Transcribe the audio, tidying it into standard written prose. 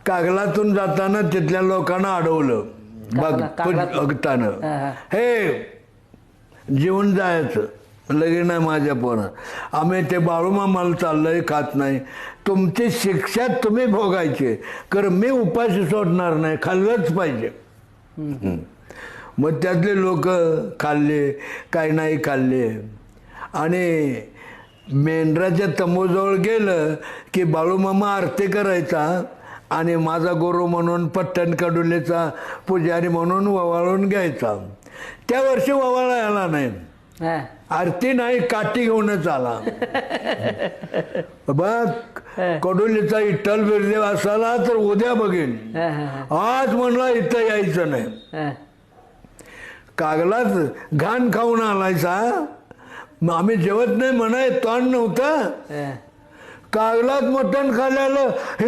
कागलातून जाताना तिथल्या लोकांना अडवलं बघताना, हे जेवून जायचं लगेच नाही माझ्या पोरं, आम्ही ते बाळूमामाला चाललंय खात नाही, तुमची शिक्षा तुम्ही भोगायची, कारण मी उपाशी सोडणार नाही, खाल्लंच पाहिजे. मग त्यातले लोक खाल्ले, काही नाही खाल्ले. आणि मेंढराच्या तंबूजवळ गेलं की बाळूमामा आरती करायचा आणि माझा गुरु म्हणून पट्टण कडुलेचा पुजारी म्हणून ववाळून घ्यायचा. त्या वर्षी ववाळा आला नाही, आरती नाही, काठी घेऊनच आला. बघ, कडुलीचा इट्टल बिरदेव असाला तर उद्या बघेन, आज म्हणला इथं यायचं नाही. कागलात घाण खाऊन आलायचा, आम्ही जेवत नाही म्हणाय, तोंड नव्हतं. कागलात मटण खाल्ल्याला